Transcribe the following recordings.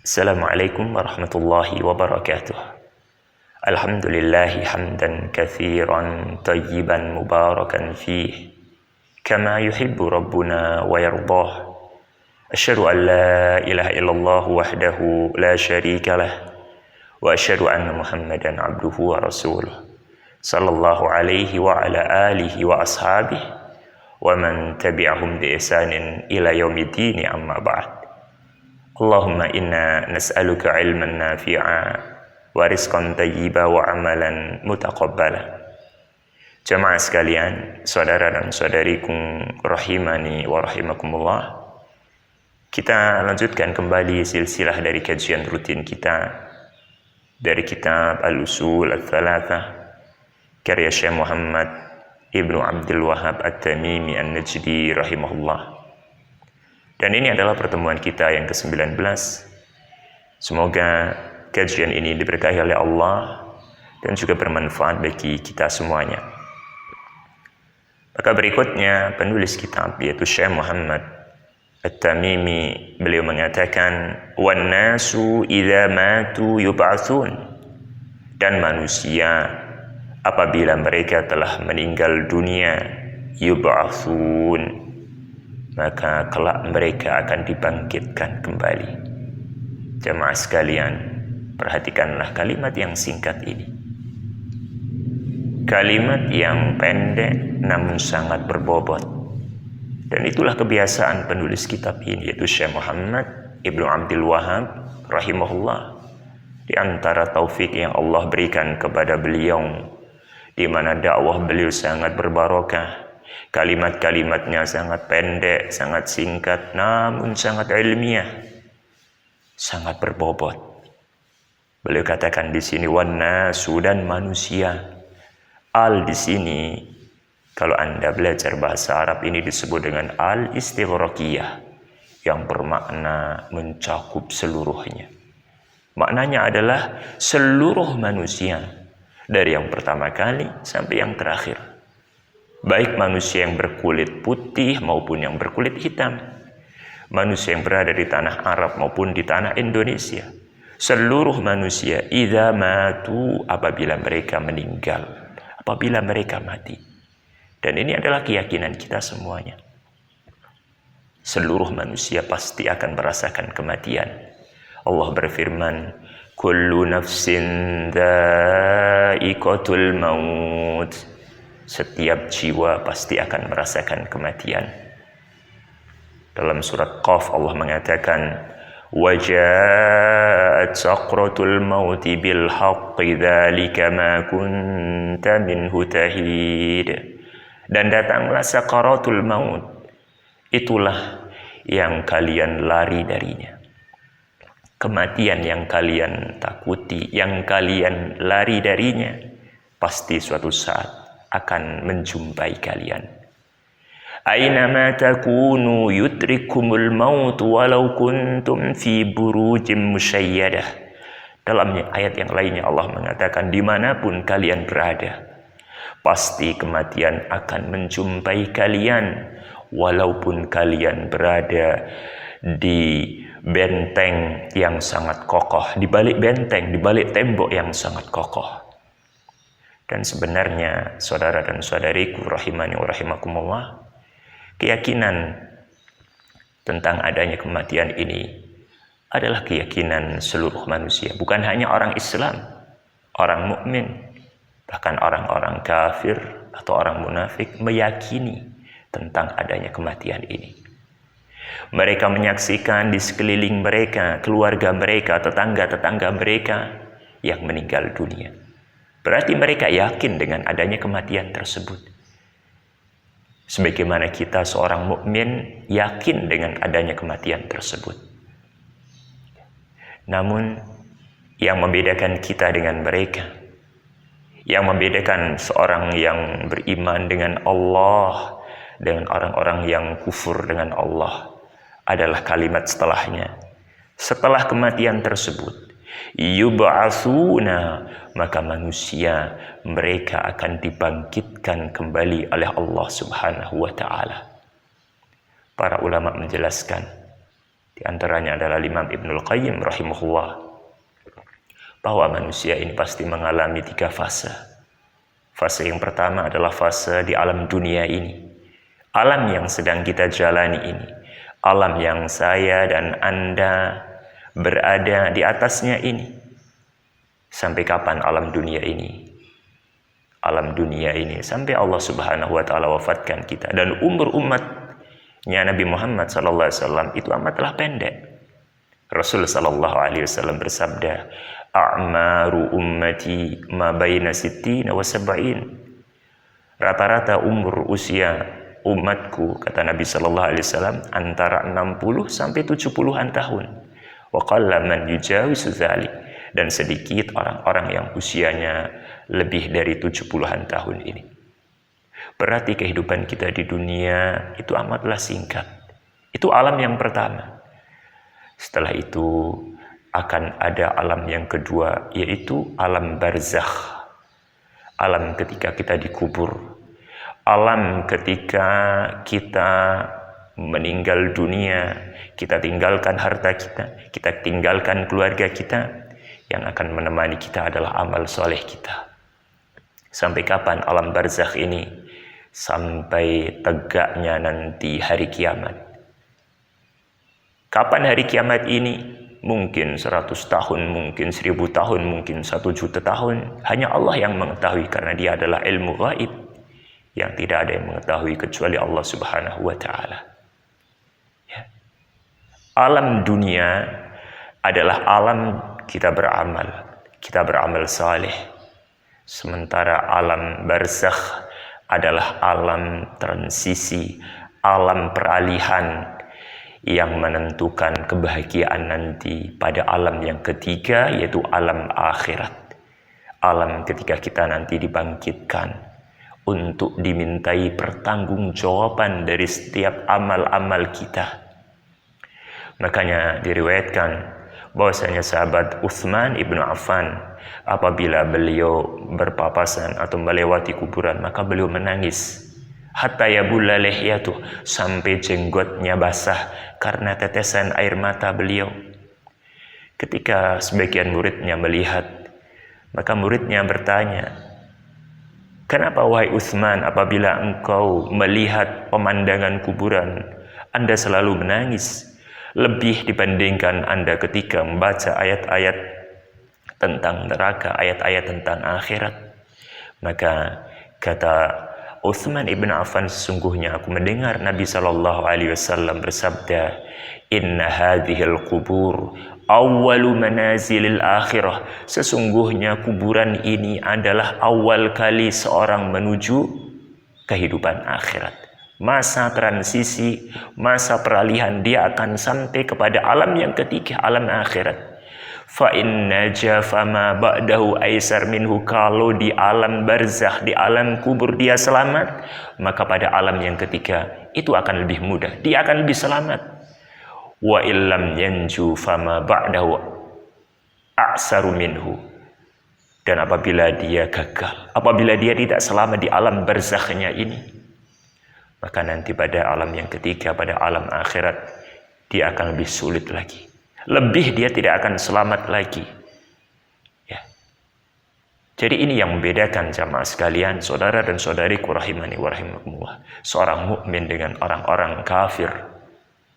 Assalamualaikum warahmatullahi wabarakatuh. Alhamdulillahi hamdan katsiran tayyiban mubarakan fih kama yuhibbu rabbuna wa yardah. Asyhadu an la ilaha illallah wahdahu la syarika lah wa asyhadu anna Muhammadan abduhu wa rasuluh sallallahu alaihi wa ala alihi wa ashabihi wa man tabi'ahum bi ihsanin ila yaumiddin, amma ba'd. Allahumma inna nas'aluka ilman nafi'a wa rizqan tayyiba wa amalan mutaqabbala. Jamaah sekalian, saudara dan saudariku rahimani wa rahimakumullah. Kita lanjutkan kembali silsilah dari kajian rutin kita dari kitab Al-Usul Al-Thalathah karya Syekh Muhammad Ibnu Abdul Wahhab At-Tamimi An-Najdi rahimahullah. Dan ini adalah pertemuan kita yang ke-19. Semoga kajian ini diberkahi oleh Allah dan juga bermanfaat bagi kita semuanya. Maka berikutnya penulis kitab yaitu Syekh Muhammad At-Tamimi, beliau mengatakan wan nasu idza matu yub'atsun, dan manusia apabila mereka telah meninggal dunia yub'atsun, maka kelak mereka akan dibangkitkan kembali. Jemaah sekalian, perhatikanlah kalimat yang singkat ini. Kalimat yang pendek namun sangat berbobot. Dan itulah kebiasaan penulis kitab ini, yaitu Syekh Muhammad Ibnu Abdul Wahhab rahimahullah. Di antara taufik yang Allah berikan kepada beliau, di mana dakwah beliau sangat berbarokah. Kalimat-kalimatnya sangat pendek, sangat singkat, namun sangat ilmiah, sangat berbobot. Beliau katakan di sini wan nasu, dan manusia. Al di sini, kalau Anda belajar bahasa Arab, ini disebut dengan al istighraqiyah, yang bermakna mencakup seluruhnya. Maknanya adalah seluruh manusia, dari yang pertama kali sampai yang terakhir. Baik manusia yang berkulit putih maupun yang berkulit hitam, manusia yang berada di tanah Arab maupun di tanah Indonesia, seluruh manusia idza matu, apabila mereka meninggal, apabila mereka mati. Dan ini adalah keyakinan kita semuanya. Seluruh manusia pasti akan merasakan kematian. Allah berfirman, kullu nafsin dha'iqatul maut. Setiap jiwa pasti akan merasakan kematian. Dalam surat Qaf Allah mengatakan, وَجَاءَتْ سَقْرَةُ الْمَوْتِ بِالْحَقِّ ذَلِكَ مَا كُنْتَ مِنْهُ تَحِيدٌ. Dan datanglah sakaratul maut, itulah yang kalian lari darinya. Kematian yang kalian takuti, yang kalian lari darinya, pasti suatu saat akan menjumpai kalian. Ainama takunu yudrikumul maut walau kuntum fi burujim musyayyadah. Dalam ayat yang lainnya Allah mengatakan, dimanapun kalian berada, pasti kematian akan menjumpai kalian, walaupun kalian berada di benteng yang sangat kokoh, di balik benteng, di balik tembok yang sangat kokoh. Dan sebenarnya saudara dan saudariku rahimani wa rahimakumullah, keyakinan tentang adanya kematian ini adalah keyakinan seluruh manusia, bukan hanya orang Islam, orang mukmin, bahkan orang-orang kafir atau orang munafik meyakini tentang adanya kematian ini. Mereka menyaksikan di sekeliling mereka, keluarga mereka, tetangga-tetangga mereka yang meninggal dunia. Berarti mereka yakin dengan adanya kematian tersebut. Sebagaimana kita seorang mukmin yakin dengan adanya kematian tersebut. Namun yang membedakan kita dengan mereka, yang membedakan seorang yang beriman dengan Allah dengan orang-orang yang kufur dengan Allah, adalah kalimat setelahnya. Setelah kematian tersebut, yub'atsuna, maka manusia mereka akan dibangkitkan kembali oleh Allah Subhanahu wa taala. Para ulama menjelaskan Di antaranya adalah Imam Ibnul Qayyim rahimahullah, bahwa manusia ini pasti mengalami 3 fase. Fase yang pertama adalah fase di alam dunia ini, alam yang sedang kita jalani ini, alam yang saya dan Anda berada di atasnya ini. Sampai kapan alam dunia ini? Alam dunia ini sampai Allah Subhanahu wa taala wafatkan kita, dan umur umatnya Nabi Muhammad sallallahu alaihi wasallam itu amatlah pendek. Rasul sallallahu alaihi wasallam bersabda, "A'maru ummati ma baina sittina wa sab'in." Rata-rata umur usia umatku, kata Nabi sallallahu alaihi wasallam, antara 60 sampai 70-an tahun. Wa qalla man yujawizu dzalik, dan sedikit orang-orang yang usianya lebih dari 70-an tahun ini. Berarti kehidupan kita di dunia itu amatlah singkat. Itu alam yang pertama. Setelah itu akan ada alam yang kedua, yaitu alam barzakh. Alam ketika kita dikubur. Alam ketika kita meninggal dunia, kita tinggalkan harta kita, kita tinggalkan keluarga kita. Yang akan menemani kita adalah amal soleh kita. Sampai kapan alam barzakh ini? Sampai tegaknya nanti hari kiamat. Kapan hari kiamat ini? Mungkin 100 tahun, mungkin 1000 tahun, mungkin 1 juta tahun. Hanya Allah yang mengetahui, karena dia adalah ilmu gaib yang tidak ada yang mengetahui kecuali Allah Subhanahu wa taala. Ya. Alam dunia adalah alam kita beramal saleh. Sementara alam barzakh adalah alam transisi, alam peralihan yang menentukan kebahagiaan nanti pada alam yang ketiga, yaitu alam akhirat. Alam ketika kita nanti dibangkitkan untuk dimintai pertanggungjawaban dari setiap amal-amal kita. Makanya diriwayatkan bahwasanya sahabat Utsman ibnu Affan, apabila beliau berpapasan atau melewati kuburan, maka beliau menangis hatta yabulla lihyatuh, sampai jenggotnya basah karena tetesan air mata beliau. Ketika sebagian muridnya melihat, maka muridnya bertanya, "Kenapa wahai Utsman, apabila engkau melihat pemandangan kuburan, Anda selalu menangis lebih dibandingkan Anda ketika membaca ayat-ayat tentang neraka, ayat-ayat tentang akhirat?" Maka kata Utsman ibn Affan, "Sesungguhnya aku mendengar Nabi sallallahu alaihi wasallam bersabda, inna hadhil qubur awwalu manazilil akhirah." Sesungguhnya kuburan ini adalah awal kali seorang menuju kehidupan akhirat. Masa transisi, masa peralihan, dia akan sampai kepada alam yang ketiga, alam akhirat. Fa inna jafama ba'dahu aisar minhu. Kalau di alam barzakh, di alam kubur dia selamat, maka pada alam yang ketiga itu akan lebih mudah, dia akan lebih selamat. Wa illam yanju fama ba'dahu a'saru minhu. Dan apabila dia gagal, apabila dia tidak selamat di alam barzakhnya ini, maka nanti pada alam yang ketiga, pada alam akhirat, dia akan lebih sulit lagi. Lebih dia tidak akan selamat lagi. Ya. Jadi ini yang membedakan jamaah sekalian, saudara dan saudariku rahimani wa rahimakumullah, seorang mukmin dengan orang-orang kafir.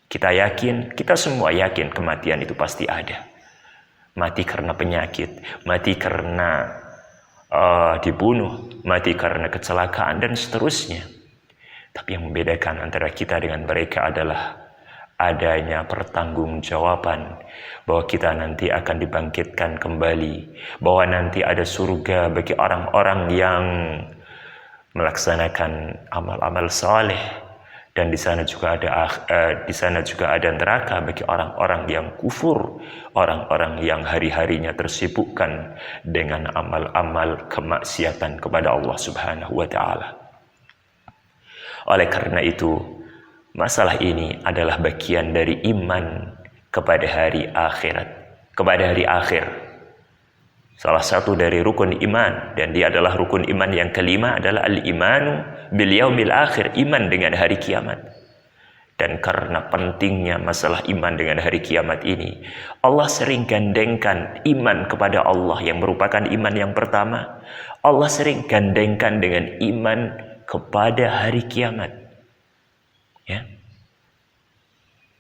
Kita yakin, kita semua yakin kematian itu pasti ada. Mati karena penyakit, mati karena dibunuh, mati karena kecelakaan, dan seterusnya. Tapi yang membedakan antara kita dengan mereka adalah adanya pertanggungjawaban, bahwa kita nanti akan dibangkitkan kembali, bahwa nanti ada surga bagi orang-orang yang melaksanakan amal-amal saleh, dan di sana juga ada neraka bagi orang-orang yang kufur, orang-orang yang hari-harinya tersibukkan dengan amal-amal kemaksiatan kepada Allah Subhanahu wa taala. Oleh karena itu, masalah ini adalah bagian dari iman kepada hari akhirat, kepada hari akhir. Salah satu dari rukun iman, dan dia adalah rukun iman yang kelima, adalah al-imanu bil yaumil akhir, iman dengan hari kiamat. Dan karena pentingnya masalah iman dengan hari kiamat ini, Allah sering gandengkan iman kepada Allah yang merupakan iman yang pertama. Allah sering gandengkan dengan iman kepada hari kiamat. Ya.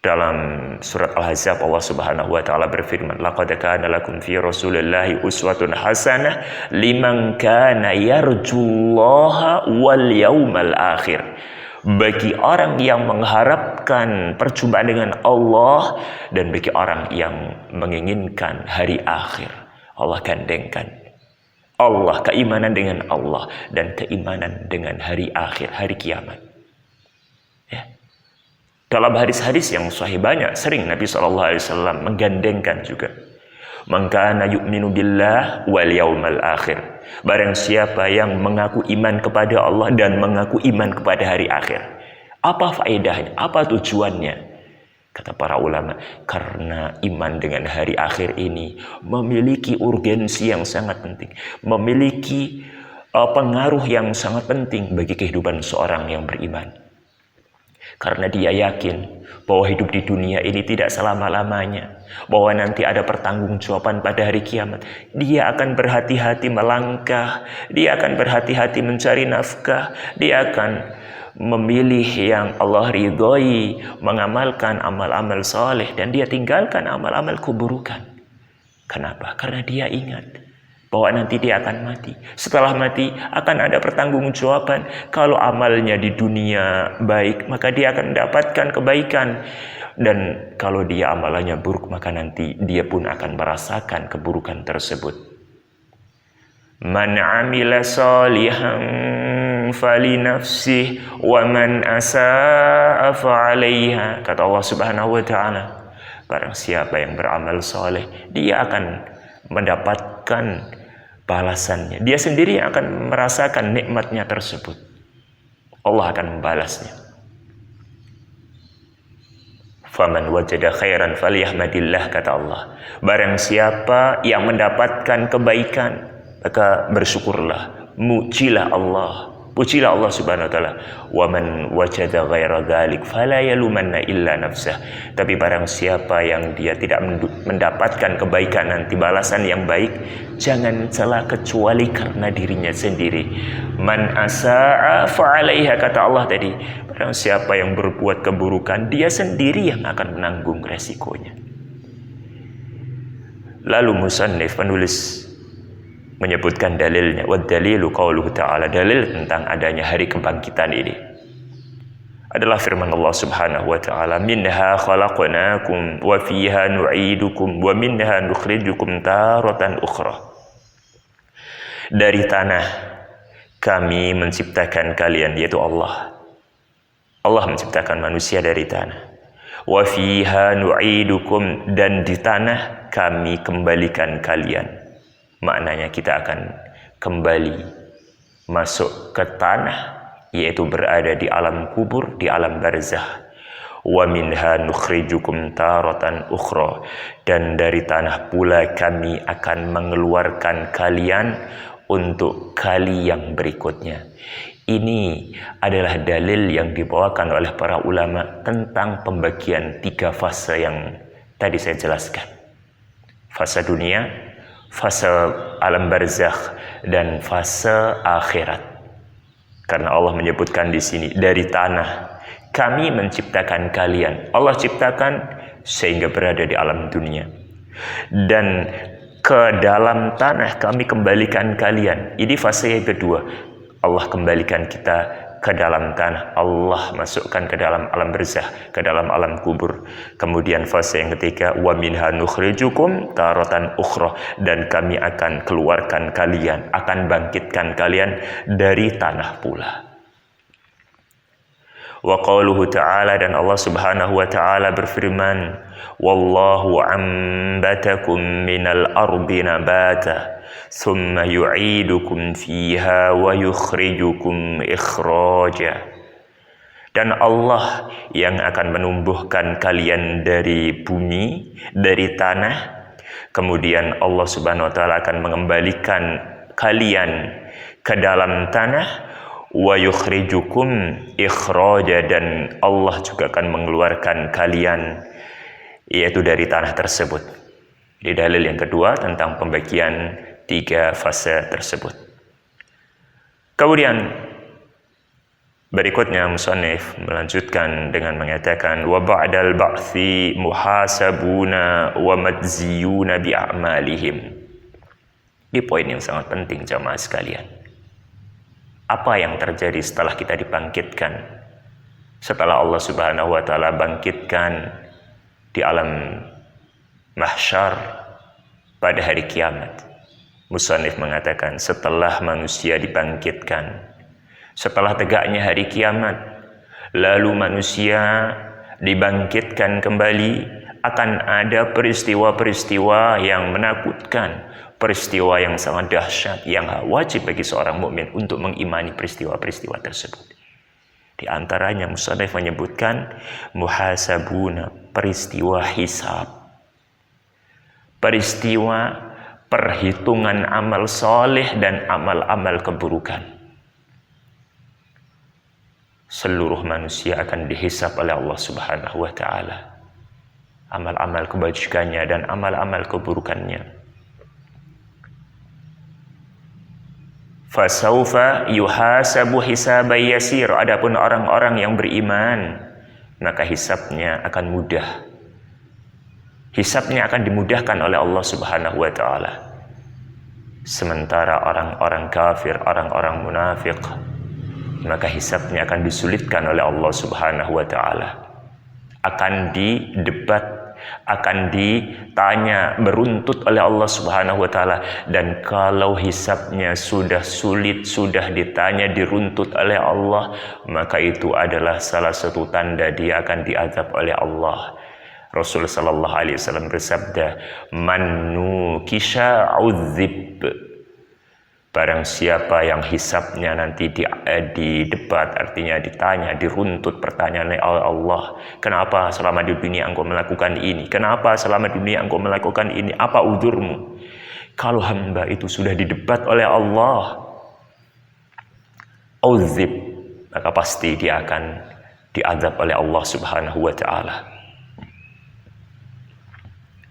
Dalam surat Al-Ahzab Allah Subhanahu wa taala berfirman, "Laqad kana lakum fi Rasulillahi uswatun hasanah liman kana yarjullaha wal yaumal akhir." Bagi orang yang mengharapkan perjumpaan dengan Allah dan bagi orang yang menginginkan hari akhir, Allah gandengkan Allah, keimanan dengan Allah dan keimanan dengan hari akhir, hari kiamat. Ya. Dalam hadis-hadis yang sahih banyak, sering Nabi SAW menggandengkan juga. Man kana yu'minu billah wal yaumal akhir. Barang siapa yang mengaku iman kepada Allah dan mengaku iman kepada hari akhir. Apa faedahnya? Apa tujuannya? Kata para ulama, karena iman dengan hari akhir ini memiliki urgensi yang sangat penting, memiliki pengaruh yang sangat penting bagi kehidupan seorang yang beriman. Karena dia yakin bahwa hidup di dunia ini tidak selama-lamanya, bahwa nanti ada pertanggungjawaban pada hari kiamat. Dia akan berhati-hati melangkah, dia akan berhati-hati mencari nafkah, dia akan memilih yang Allah ridhoi, mengamalkan amal-amal soleh, dan dia tinggalkan amal-amal keburukan. Kenapa? Karena dia ingat bahwa nanti dia akan mati. Setelah mati akan ada pertanggungjawaban. Kalau amalnya di dunia baik, maka dia akan mendapatkan kebaikan. Dan kalau dia amalannya buruk, maka nanti dia pun akan merasakan keburukan tersebut. Man amila salihan fali nafsih wa man asa'a fa'alaiha. Kata Allah Subhanahu wa taala, barang siapa yang beramal soleh, dia akan mendapatkan balasannya. Dia sendiri yang akan merasakan nikmatnya tersebut. Allah akan membalasnya. Faman wajada khairan falyahmadillah, kata Allah. Barang siapa yang mendapatkan kebaikan, maka bersyukurlah, mujilah Allah. Pujilah Allah Subhanahu wa taala. Wa man wajada ghaira dzalik fala yalumanna illa nafsah. Tapi barang siapa yang dia tidak mendapatkan kebaikan nanti, balasan yang baik, jangan celah kecuali karena dirinya sendiri. Man asa'a fa 'alaiha, kata Allah tadi. Barang siapa yang berbuat keburukan, dia sendiri yang akan menanggung resikonya. Lalu musannif penulis menyebutkan dalilnya. Wa dalilu qauluhu ta'ala, dalil tentang adanya hari kebangkitan ini adalah firman Allah Subhanahu wa taala, minha khalaqnakum wa fiha nu'idukum wa minha nukhrijukum taratan ukhra. Dari tanah kami menciptakan kalian, yaitu Allah. Allah menciptakan manusia dari tanah. Wa fiha nu'idukum, dan di tanah kami kembalikan kalian. Maknanya kita akan kembali masuk ke tanah, yaitu berada di alam kubur, di alam barzakh. Wa minha nukhrijukum taratan ukhra, dan dari tanah pula kami akan mengeluarkan kalian untuk kali yang berikutnya. Ini adalah dalil yang dibawakan oleh para ulama tentang pembagian 3 fase yang tadi saya jelaskan. Fase dunia, fase alam barzakh, dan fase akhirat. Karena Allah menyebutkan di sini, dari tanah kami menciptakan kalian. Allah ciptakan sehingga berada di alam dunia. Dan ke dalam tanah kami kembalikan kalian. Ini fase yang kedua. Allah kembalikan kita ke dalam tanah. Allah masukkan ke dalam alam barzakh, ke dalam alam kubur. Kemudian fase yang ketiga, wa minha nukhrijukum taratan ukhra, dan kami akan keluarkan kalian, akan bangkitkan kalian dari tanah pula. Wa qauluhu ta'ala, dan Allah Subhanahu wa ta'ala berfirman, wallahu ambatakum minal ardi nabata thumma yu'idukum fiha wa yukhrijukum ikhraja. Dan Allah yang akan menumbuhkan kalian dari bumi, dari tanah, kemudian Allah Subhanahu wa ta'ala akan mengembalikan kalian ke dalam tanah, wa yukhrijukum ikhraja, dan Allah juga akan mengeluarkan kalian yaitu dari tanah tersebut. Di dalil yang kedua tentang pembagian 3 fase tersebut. Kemudian berikutnya musannif melanjutkan dengan mengatakan wa ba'dal ba'thi muhasabuna wa madziyuna bi a'malihim. Ini poin yang sangat penting jamaah sekalian. Apa yang terjadi setelah kita dibangkitkan? Setelah Allah Subhanahu wa taala bangkitkan di alam mahsyar pada hari kiamat. Musannif mengatakan setelah manusia dibangkitkan, setelah tegaknya hari kiamat, lalu manusia dibangkitkan kembali, akan ada peristiwa-peristiwa yang menakutkan, peristiwa yang sangat dahsyat yang wajib bagi seorang mukmin untuk mengimani peristiwa-peristiwa tersebut. Di antaranya musannif menyebutkan muhasabuna, peristiwa hisab, peristiwa perhitungan amal soleh dan amal-amal keburukan. Seluruh manusia akan dihisab oleh Allah Subhanahu wa taala, amal-amal kebajikannya dan amal-amal keburukannya. Fasaufa yuhasabu hisaban yasir. Adapun orang-orang yang beriman, maka hisabnya akan mudah. Hisabnya akan dimudahkan oleh Allah Subhanahu wa taala. Sementara orang-orang kafir, orang-orang munafik, maka hisabnya akan disulitkan oleh Allah Subhanahu wa taala. Akan didebat, akan ditanya beruntut oleh Allah Subhanahu wa taala, dan kalau hisabnya sudah sulit, sudah ditanya diruntut oleh Allah, maka itu adalah salah satu tanda dia akan diazab oleh Allah. Rasul sallallahu alaihi wasallam bersabda, "Man nukisha udzib." Barang siapa yang hisabnya nanti didebat, artinya ditanya, diruntut pertanyaan oleh Allah. Kenapa selama di dunia engkau melakukan ini? Kenapa selama di dunia engkau melakukan ini? Apa uzurmu? Kalau hamba itu sudah didebat oleh Allah, uzib, maka pasti dia akan diazab oleh Allah Subhanahu wa taala.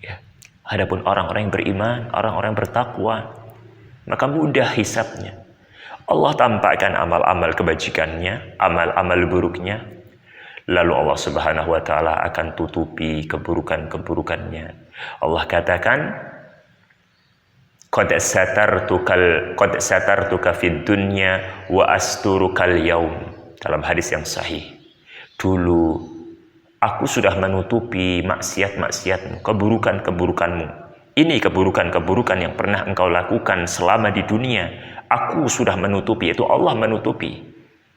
Ya. Adapun orang-orang yang beriman, orang-orang yang bertakwa, maka mudah hisabnya. Allah tampakkan amal-amal kebajikannya, amal-amal buruknya, lalu Allah Subhanahu wa taala akan tutupi keburukan-keburukannya. Allah katakan, qad satartuka fid dunya wa asturukal yaum. Dalam hadis yang sahih, dulu aku sudah menutupi maksiat-maksiatmu, keburukan-keburukanmu. Ini keburukan-keburukan yang pernah engkau lakukan selama di dunia, aku sudah menutupi, yaitu Allah menutupi.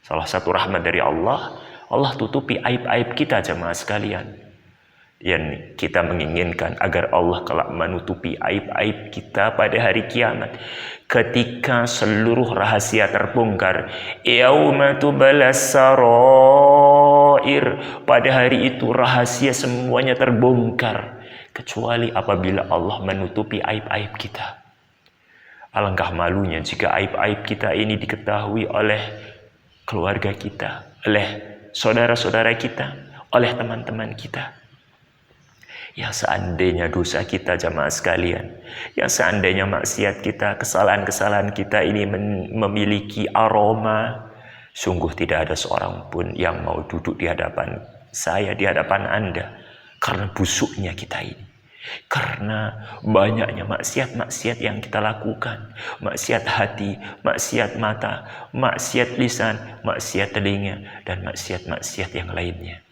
Salah satu rahmat dari Allah, Allah tutupi aib-aib kita jemaah sekalian. Yang kita menginginkan agar Allah kelak menutupi aib-aib kita pada hari kiamat. Ketika seluruh rahasia terbongkar, yauma tubalas sarair, pada hari itu rahasia semuanya terbongkar. Kecuali apabila Allah menutupi aib-aib kita. Alangkah malunya jika aib-aib kita ini diketahui oleh keluarga kita, oleh saudara-saudara kita, oleh teman-teman kita. Yang seandainya dosa kita jamaah sekalian, yang seandainya maksiat kita, kesalahan-kesalahan kita ini memiliki aroma, sungguh tidak ada seorang pun yang mau duduk di hadapan saya, di hadapan Anda. Karena busuknya kita ini, karena banyaknya maksiat-maksiat yang kita lakukan, maksiat hati, maksiat mata, maksiat lisan, maksiat telinga, dan maksiat-maksiat yang lainnya.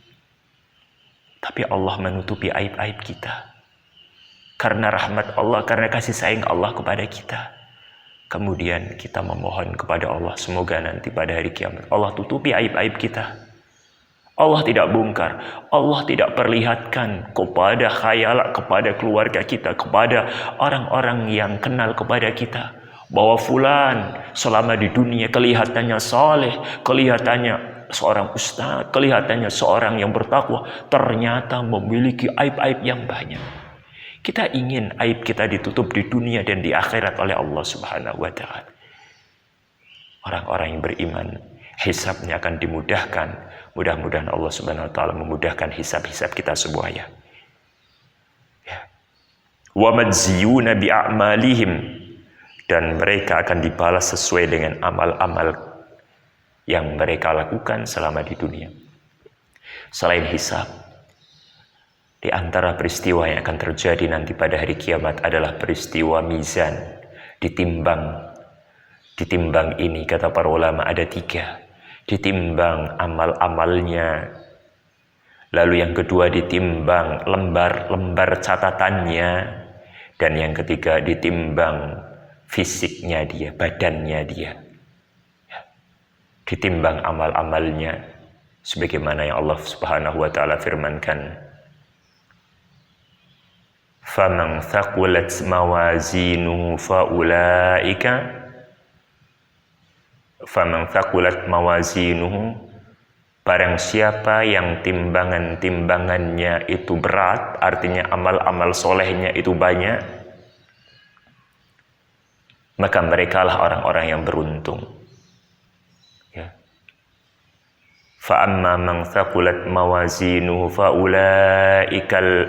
Tapi Allah menutupi aib-aib kita. Karena rahmat Allah, karena kasih sayang Allah kepada kita. Kemudian kita memohon kepada Allah, semoga nanti pada hari kiamat Allah tutupi aib-aib kita. Allah tidak bongkar, Allah tidak perlihatkan kepada khayalat, kepada keluarga kita, kepada orang-orang yang kenal kepada kita, bahwa fulan selama di dunia kelihatannya saleh, kelihatannya seorang ustaz, kelihatannya seorang yang bertakwa, ternyata memiliki aib-aib yang banyak. Kita ingin aib kita ditutup di dunia dan di akhirat oleh Allah Subhanahu wa taala. Orang-orang yang beriman hisabnya akan dimudahkan. Mudah-mudahan Allah Subhanahu wa taala memudahkan hisab-hisab kita semuanya. Wa madziyuna bi a'malihim, dan mereka akan dibalas sesuai dengan amal-amal yang mereka lakukan selama di dunia. Selain hisab, di antara peristiwa yang akan terjadi nanti pada hari kiamat adalah peristiwa mizan, ditimbang. Ditimbang ini kata para ulama ada 3. Ditimbang amal-amalnya. Lalu yang kedua ditimbang lembar-lembar catatannya. Dan yang ketiga ditimbang fisiknya dia, badannya dia. Ditimbang amal-amalnya. Sebagaimana yang Allah Subhanahu wa taala firmankan, "Faman thaqulat mawazinuhu faulaika barang siapa yang timbangannya itu berat, artinya amal-amal solehnya itu banyak, maka merekalah orang-orang yang beruntung. Ya. Fa amma man thaqulat mawazinuhu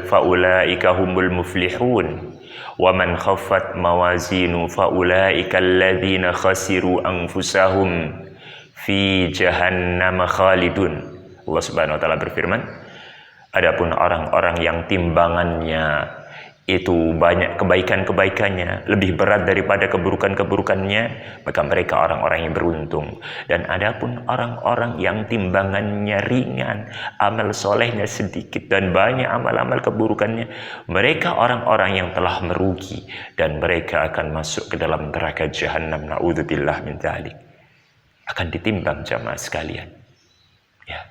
faulaika humul muflihun. Wa man khaffat mawazinu faulaika alladzina khasiru anfusahum fi jahannam khalidun. Allah Subhanahu wa taala berfirman, adapun orang-orang yang timbangannya itu banyak kebaikan-kebaikannya, lebih berat daripada keburukan-keburukannya, maka mereka orang-orang yang beruntung. Dan adapun orang-orang yang timbangannya ringan, amal solehnya sedikit dan banyak amal-amal keburukannya, mereka orang-orang yang telah merugi dan mereka akan masuk ke dalam neraka Jahannam. Na'udzubillah min dzalik. Akan ditimbang jamaah sekalian. Ya.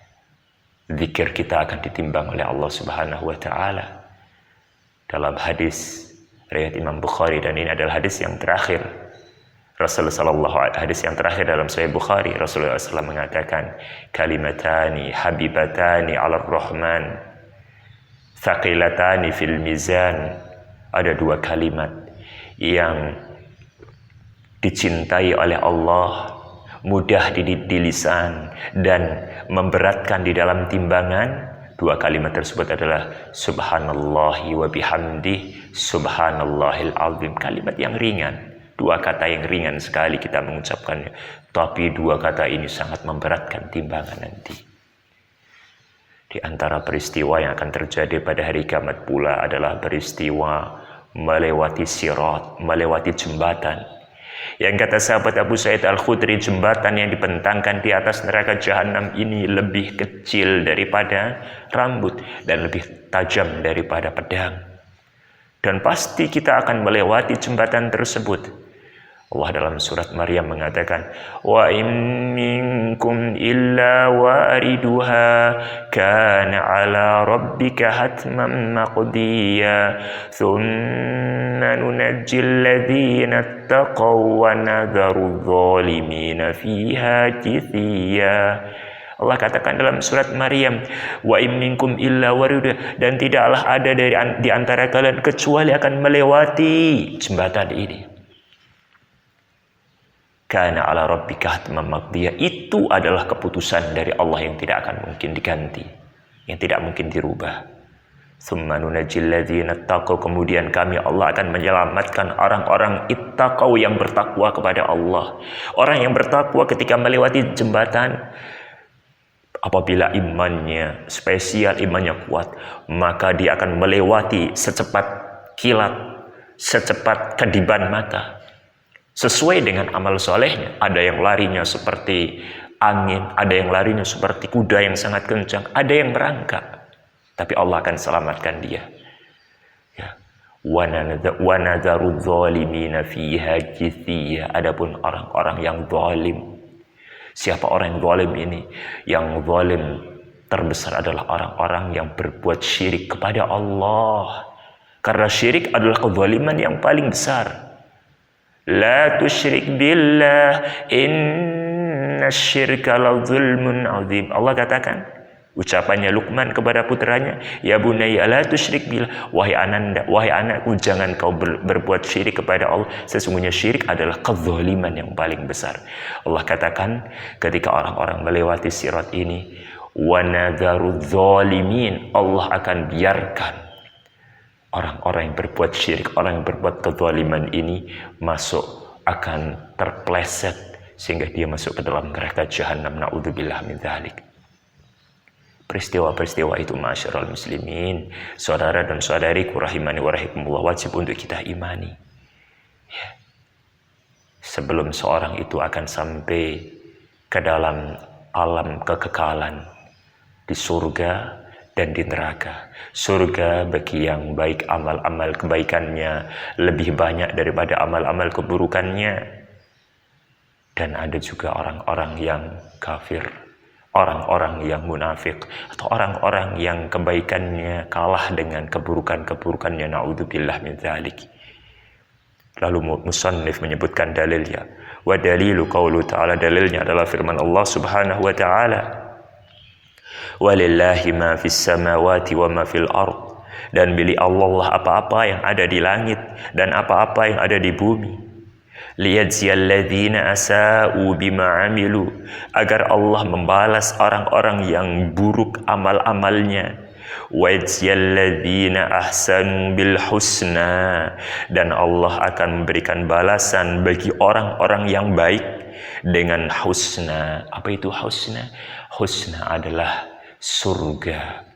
Zikir kita akan ditimbang oleh Allah Subhanahu wa taala. Dalam hadis riwayat Imam Bukhari, dan ini adalah hadis yang terakhir hadis yang terakhir dalam Sahih Bukhari, Rasulullah SAW mengatakan, kalimatani habibatani 'alar rahman thaqilatani fil mizan. Ada 2 kalimat yang dicintai oleh Allah, mudah di lisan dan memberatkan di dalam timbangan. 2 kalimat tersebut adalah subhanallahi wa bihamdih, subhanallahil azim. Kalimat yang ringan, 2 kata yang ringan sekali kita mengucapkannya, tapi 2 kata ini sangat memberatkan timbangan nanti. Di antara peristiwa yang akan terjadi pada hari kiamat pula adalah peristiwa melewati sirat, melewati jembatan. Yang kata sahabat Abu Sa'id Al-Khudri, jembatan yang dibentangkan di atas neraka Jahannam ini lebih kecil daripada rambut dan lebih tajam daripada pedang. Dan pasti kita akan melewati jembatan tersebut. Allah dalam surat Maryam mengatakan, wa in minkum illa wariduha kana ala rabbika hatman maqdiya thumma nunajjil ladzina taqaw wa nadharu adh-dhalimina fiha jithiya. Allah katakan dalam surat Maryam, wa in minkum illa wariduha, dan tidaklah ada di antara kalian kecuali akan melewati jembatan ini. Kana ala rabbika hatman maqdiya, itu adalah keputusan dari Allah yang tidak akan mungkin diganti, yang tidak mungkin dirubah. Tsumma nunajjil ladzina taqaw, kemudian kami Allah akan menyelamatkan orang-orang ittaqaw yang bertakwa kepada Allah. Orang yang bertakwa ketika melewati jembatan, apabila imannya spesial, imannya kuat, maka dia akan melewati secepat kilat, secepat kediban mata. Sesuai dengan amal solehnya. Ada yang larinya seperti angin, ada yang larinya seperti kuda yang sangat kencang, ada yang merangkak, tapi Allah akan selamatkan dia. Ya. Wa nadharu adh-dhalimina fiha jithiya. Adapun orang-orang yang zalim. Siapa orang yang zalim ini? Yang zalim terbesar adalah orang-orang yang berbuat syirik kepada Allah. Karena syirik adalah kezaliman yang paling besar. La tusyrik billah innasyirka la zulmun azim. Allah katakan, Ucapannya Luqman kepada putranya, ya bunayya la tusyrik billah, wahai ananda, wahai anakku, jangan kau berbuat syirik kepada Allah. Sesungguhnya syirik adalah kezaliman yang paling besar. Allah katakan ketika orang-orang melewati sirat ini, wa nadharu dzalimin, Allah akan biarkan orang-orang yang berbuat syirik, orang yang berbuat kezaliman ini masuk, akan terpleset sehingga dia masuk ke dalam neraka jahanam. Na'udzubillah min dzalik. Peristiwa-peristiwa itu, ma'asyiral muslimin, saudara dan saudariku rahimani wa rahimakumullah, wajib untuk kita imani. Ya. Sebelum seorang itu akan sampai ke dalam alam kekekalan di surga dan di neraka. Surga bagi yang baik, amal-amal kebaikannya lebih banyak daripada amal-amal keburukannya. Dan ada juga orang-orang yang kafir, orang-orang yang munafik, atau orang-orang yang kebaikannya kalah dengan keburukan-keburukannya. Na'udzubillah min dzalik. Lalu musannif menyebutkan dalilnya. Wa dalilu qaulu ta'ala, dalilnya adalah firman Allah Subhanahu wa ta'ala, walillahi ma fis samawati wa ma fil ard, dan milik Allah apa-apa yang ada di langit dan apa-apa yang ada di bumi. Liyajziyalladzina asa'u bima amilu, agar Allah membalas orang-orang yang buruk amal-amalnya. Wajziyalladzina ahsanu bil husna, dan Allah akan memberikan balasan bagi orang-orang yang baik dengan husna. Apa itu husna? Husna adalah surga.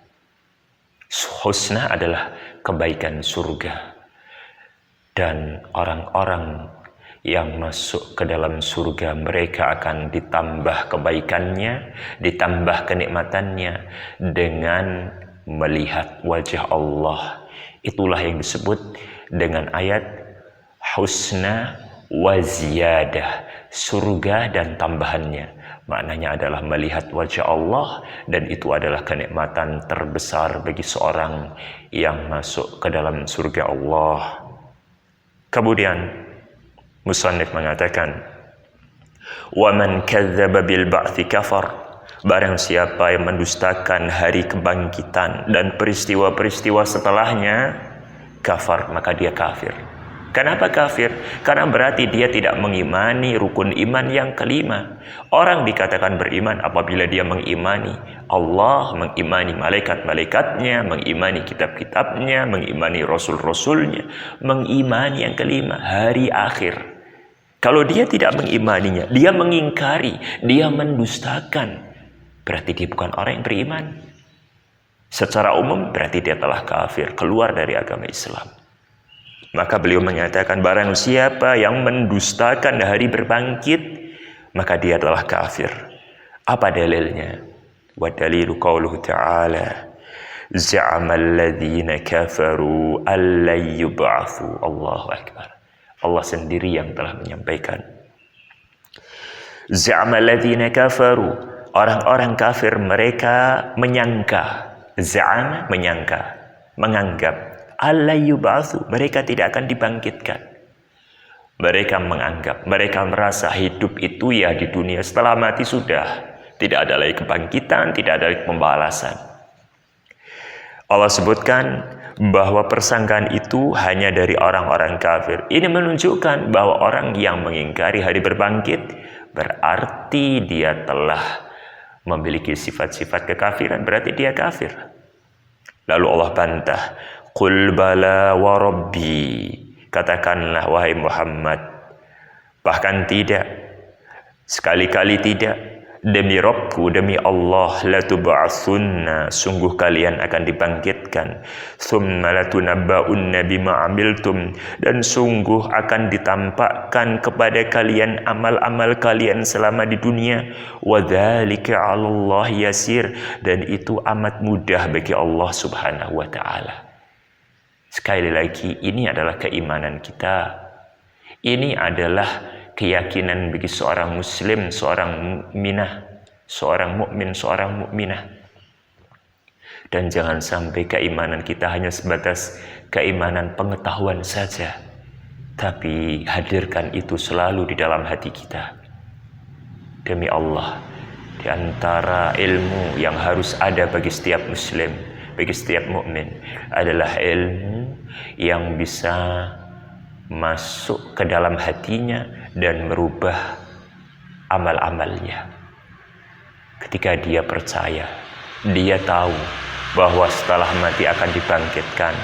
Husna adalah kebaikan surga. Dan orang-orang yang masuk ke dalam surga, mereka akan ditambah kebaikannya, ditambah kenikmatannya dengan melihat wajah Allah. Itulah yang disebut dengan ayat husna wa ziyadah, surga dan tambahannya. Maknanya adalah melihat wajah Allah, dan itu adalah kenikmatan terbesar bagi seorang yang masuk ke dalam surga Allah. Kemudian musannif mengatakan, wa man kadzdzaba bil ba'tsi kafar, barang siapa yang mendustakan hari kebangkitan dan peristiwa-peristiwa setelahnya, kafar, maka dia kafir. Kenapa kafir? Karena berarti dia tidak mengimani rukun iman yang kelima. Orang dikatakan beriman apabila dia mengimani Allah, mengimani malaikat-malaikatnya, mengimani kitab-kitabnya, mengimani rasul-rasulnya, mengimani yang kelima, hari akhir. Kalau dia tidak mengimaninya, dia mengingkari, dia mendustakan, berarti dia bukan orang yang beriman. Secara umum berarti dia telah kafir, keluar dari agama Islam. Maka beliau menyatakan, barang siapa yang mendustakan hari berbangkit, maka dia adalah kafir. Apa dalilnya? Wa dalilu qauluhu ta'ala, za'amal ladzina kafaru alla yub'atsu. Allahu akbar. Allah sendiri yang telah menyampaikan. Za'amal ladzina kafaru, orang-orang kafir mereka menyangka. Za'ama menyangka, menganggap, alla yub'atsu, mereka tidak akan dibangkitkan. Mereka menganggap, mereka merasa hidup itu ya di dunia, setelah mati sudah, tidak ada lagi kebangkitan, tidak ada lagi pembalasan. Allah sebutkan bahwa persangkaan itu hanya dari orang-orang kafir. Ini menunjukkan bahwa orang yang mengingkari hari berbangkit berarti dia telah memiliki sifat-sifat kekafiran, berarti dia kafir. Lalu Allah bantah, qul bala wa rabbi, katakanlah wahai Muhammad, bahkan tidak, sekali-kali tidak, demi Rabbku, demi Allah, latub'atsunna, sungguh kalian akan dibangkitkan, tsumma latunabba'unna bima 'amiltum, dan sungguh akan ditampakkan kepada kalian amal-amal kalian selama di dunia, wa dzalika 'alallahi yasir, dan itu amat mudah bagi Allah Subhanahu wa taala. Sekali lagi, ini adalah keimanan kita. Ini adalah keyakinan bagi seorang muslim, seorang mukminah, seorang mukmin, seorang mukminah. Dan jangan sampai keimanan kita hanya sebatas keimanan pengetahuan saja, tapi hadirkan itu selalu di dalam hati kita. Demi Allah, Di antara ilmu yang harus ada bagi setiap muslim, bagi setiap mukmin adalah ilmu yang bisa masuk ke dalam hatinya dan merubah amal-amalnya. Ketika dia percaya, dia tahu bahwa setelah mati akan dibangkitkan,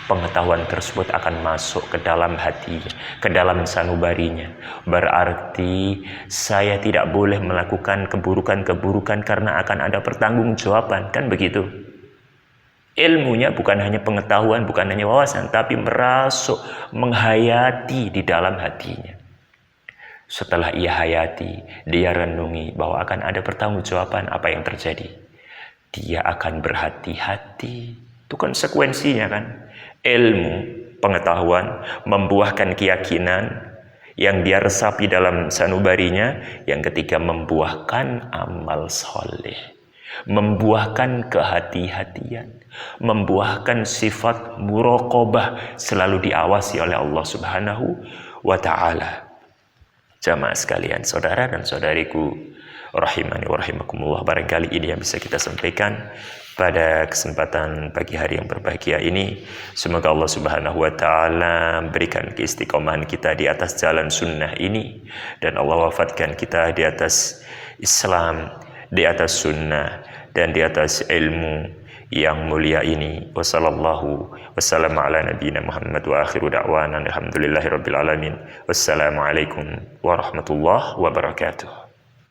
pengetahuan tersebut akan masuk ke dalam hatinya, ke dalam sanubarinya. Berarti saya tidak boleh melakukan keburukan-keburukan karena akan ada pertanggungjawaban, kan begitu? Ilmunya bukan hanya pengetahuan, bukan hanya wawasan, tapi merasuk, menghayati di dalam hatinya. Setelah ia hayati, dia renungi bahwa akan ada pertanggungjawaban apa yang terjadi. Dia akan berhati-hati. Itu konsekuensinya kan. Ilmu, pengetahuan, membuahkan keyakinan yang dia resapi dalam sanubarinya. Yang ketiga membuahkan amal soleh, membuahkan kehati-hatian, membuahkan sifat muraqabah, selalu diawasi oleh Allah Subhanahu wa Ta'ala. Jamaah sekalian, saudara dan saudariku rahimani wa rahimakumullah, barangkali ini yang bisa kita sampaikan pada kesempatan pagi hari yang berbahagia ini. Semoga Allah Subhanahu wa Ta'ala berikan keistiqomahan kita di atas jalan sunnah ini, dan Allah wafatkan kita di atas Islam, di atas sunnah, dan di atas ilmu yang mulia ini. Wassallallahu wasallam ala nabiyina Muhammad wa akhiru da'wana alhamdulillahi rabbil alamin. Wassalamualaikum warahmatullahi wabarakatuh.